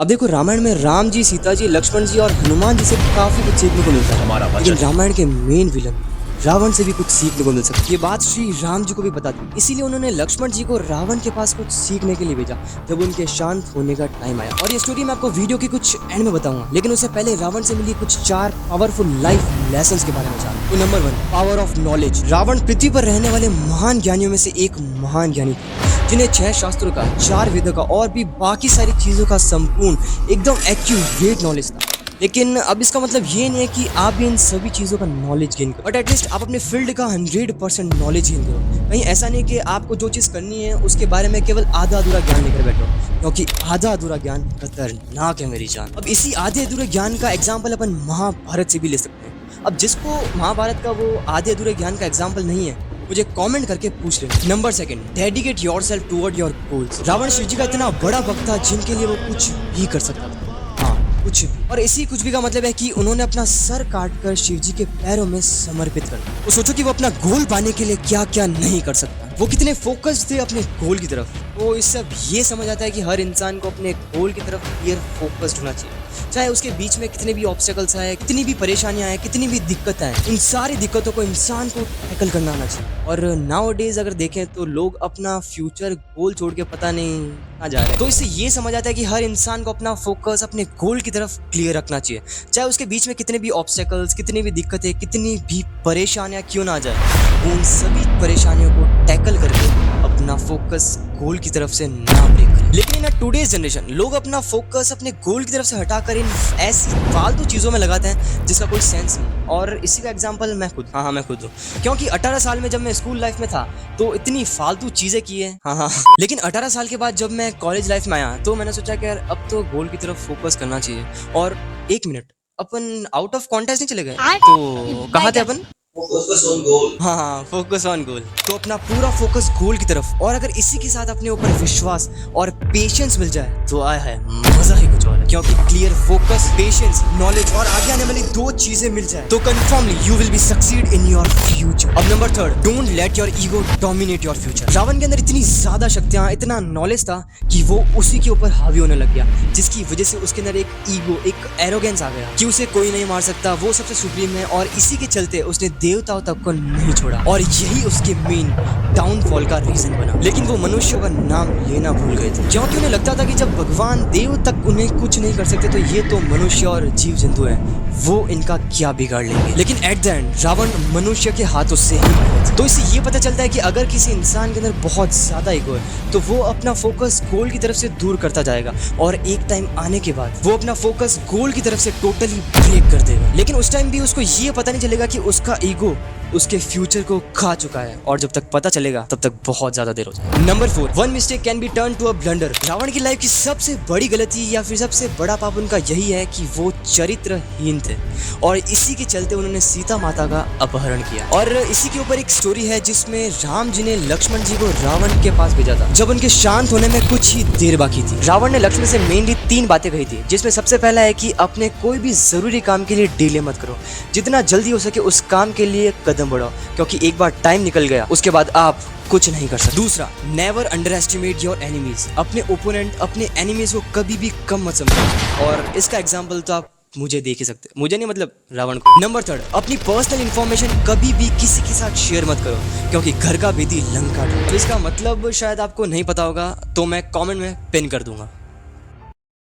अब देखो रामायण में राम जी, सीता जी, लक्ष्मण जी और हनुमान जी से काफी कुछ सीखने को मिलता है। लेकिन रामायण के मेन विलन रावण से भी कुछ सीखने को मिल सकती है। ये बात श्री राम जी को भी पता थी, इसीलिए उन्होंने लक्ष्मण जी को रावण के पास कुछ सीखने के लिए भेजा जब उनके शांत होने का टाइम आया। और ये स्टोरी मैं आपको वीडियो के कुछ एंड में बताऊंगा, लेकिन उससे पहले रावण से मिली कुछ 4 पावरफुल लाइफ लेसन्स के बारे में जानो। तो number 1, power of knowledge. Ravan पृथ्वी पर रहने वाले महान ज्ञानियों में से एक महान ज्ञानी थे, जिन्हें 6 शास्त्रों का, 4 वेदों का और भी बाकी सारी चीजों का संपूर्ण एकदम एक्यूरेट नॉलेज था। लेकिन अब इसका मतलब ये नहीं है कि आप भी इन सभी चीज़ों का नॉलेज गेन करो, बट एटलीस्ट आप अपने फील्ड का 100% नॉलेज गेन करो। कहीं ऐसा नहीं कि आपको जो चीज़ करनी है उसके बारे में केवल आधा अधूरा ज्ञान लेकर बैठो, क्योंकि आधा अधूरा ज्ञान खतरनाक है मेरी जान। अब इसी आधे अधूरे ज्ञान का एग्जाम्पल अपन महाभारत से भी ले सकते हैं। अब जिसको महाभारत का वो आधे अधूरे ज्ञान का एग्जाम्पल नहीं है, मुझे कमेंट करके पूछ लेना। Number 2, dedicate yourself toward your goals. Ravan Shiv ji का इतना बड़ा भक्त था जिनके लिए वो कुछ भी कर सकता था, कुछ भी। और इसी कुछ भी का मतलब है कि उन्होंने अपना सर काटकर शिव जी के पैरों में समर्पित कर दिया। तो सोचो कि वो अपना गोल पाने के लिए क्या क्या नहीं कर सकता, वो कितने फोकस्ड थे अपने गोल की तरफ। तो इससे अब ये समझ आता है कि हर इंसान को अपने गोल की तरफ क्लियर फोकस्ड होना चाहिए, चाहे उसके बीच में कितने भी ऑब्स्टेकल्स आए, कितनी भी परेशानियां आए, कितनी भी दिक्कत आए, इन सारी दिक्कतों को इंसान को टैकल करना आना चाहिए। और नाउ डेज अगर देखें तो लोग अपना फ्यूचर गोल छोड़ के पता नहीं कहाँ जा रहे हैं। तो इससे ये समझ आता है कि हर इंसान को अपना फोकस अपने गोल की तरफ क्लियर रखना चाहिए, चाहे उसके बीच में कितने भी ऑब्स्टेकल्स, कितनी भी दिक्कतें, कितनी भी परेशानियां क्यों ना आ जाए, उन सभी परेशानियों को टैकल करके अपना फोकस गोल की तरफ से ना ब्रेक करें। लेकिन इन टुडेज जनरेशन लोग अपना फोकस अपने गोल की तरफ से हटाकर इन ऐसी फालतू चीजों में लगाते हैं जिसका कोई सेंस नहीं। और इसी का एग्जांपल मैं खुद मैं खुद हूँ, क्योंकि 18 साल में जब मैं स्कूल लाइफ में था तो इतनी फालतू चीजें की है। लेकिन 18 साल के बाद जब मैं कॉलेज लाइफ में आया तो मैंने सोचा कि यार अब तो गोल की तरफ फोकस करना चाहिए। और 1 मिनट, अपन आउट ऑफ कॉन्टेक्स्ट नहीं चले गए, तो कहाँ थे अपन? Focus on goal. Focus on goal. तो अपना पूरा फोकस गोल की तरफ, और अगर इसी के साथ अपने ऊपर विश्वास और पेशेंस मिल जाए तो आया है मजा ही कुछ और है। क्योंकि क्लियर फोकस, पेशेंस, नॉलेज और आगे आने वाली 2 चीजें मिल जाए तो confirmly you will be succeed in your future. अब number 3, don't let your ego dominate your future. Ravan के अंदर इतनी ज्यादा शक्तियां, इतना नॉलेज था कि वो उसी के ऊपर हावी होने लग गया, जिसकी वजह से उसके अंदर एक ईगो, एक एरोगेंस आ गया कि उसे कोई नहीं मार सकता, वो सबसे सुप्रीम है। और इसी के चलते उसने देवताओं तक को नहीं छोड़ा, और यही उसके मेन डाउनफॉल का रीजन बना। लेकिन वो मनुष्यों का नाम लेना भूल गए थे, क्योंकि उन्हें लगता था कि जब भगवान देव तक उन्हें कुछ नहीं कर सकते तो ये तो मनुष्य और जीव जंतु हैं, वो इनका क्या बिगाड़ लेंगे। लेकिन एट द एंड रावण मनुष्य के हाथों से ही मरा था। तो इससे ये पता चलता है कि अगर किसी इंसान के अंदर बहुत ज्यादा ईगो है तो वो अपना फोकस गोल की तरफ से दूर करता जाएगा, और एक टाइम आने के बाद वो अपना फोकस गोल की तरफ से टोटली ब्रेक कर देगा। लेकिन उस टाइम भी उसको ये पता नहीं चलेगा कि उसका ईगो उसके फ्यूचर को खा चुका है, और जब तक पता चलेगा तब तक बहुत ज्यादा देर हो जाएगी। Number 4, 1 mistake can be turn to a blunder. Ravan की लाइफ की सबसे बड़ी गलती या फिर सबसे बड़ा पाप उनका यही है कि वो चरित्रहीन थे, और इसी के चलते उन्होंने सीता माता का अपहरण किया। और इसी के ऊपर एक स्टोरी है जिसमें राम जी ने लक्ष्मण जी को रावण के पास भेजा था जब उनके शांत होने में कुछ ही देर बाकी थी। रावण ने लक्ष्मण से मेनली 3 बातें कही थी, जिसमें सबसे पहला है कि अपने कोई भी जरूरी काम के लिए डिले मत करो, जितना जल्दी हो सके उस काम के लिए कदम बढ़ाओ, क्योंकि एक बार टाइम निकल गया उसके बाद आप कुछ नहीं कर सकते। दूसरा, never under estimate your enemies. अपने ओपोनेंट, अपने एनिमीज को कभी भी कम मत समझो, और इसका एग्जांपल तो आप मुझे देख ही सकते, मुझे नहीं मतलब रावण को। नंबर 3, अपनी पर्सनल इंफॉर्मेशन कभी भी किसी के साथ शेयर मत करो, क्योंकि घर का भेदी लंका। तो इसका मतलब शायद आपको नहीं पता होगा, तो मैं कमेंट में पिन कर दूंगा।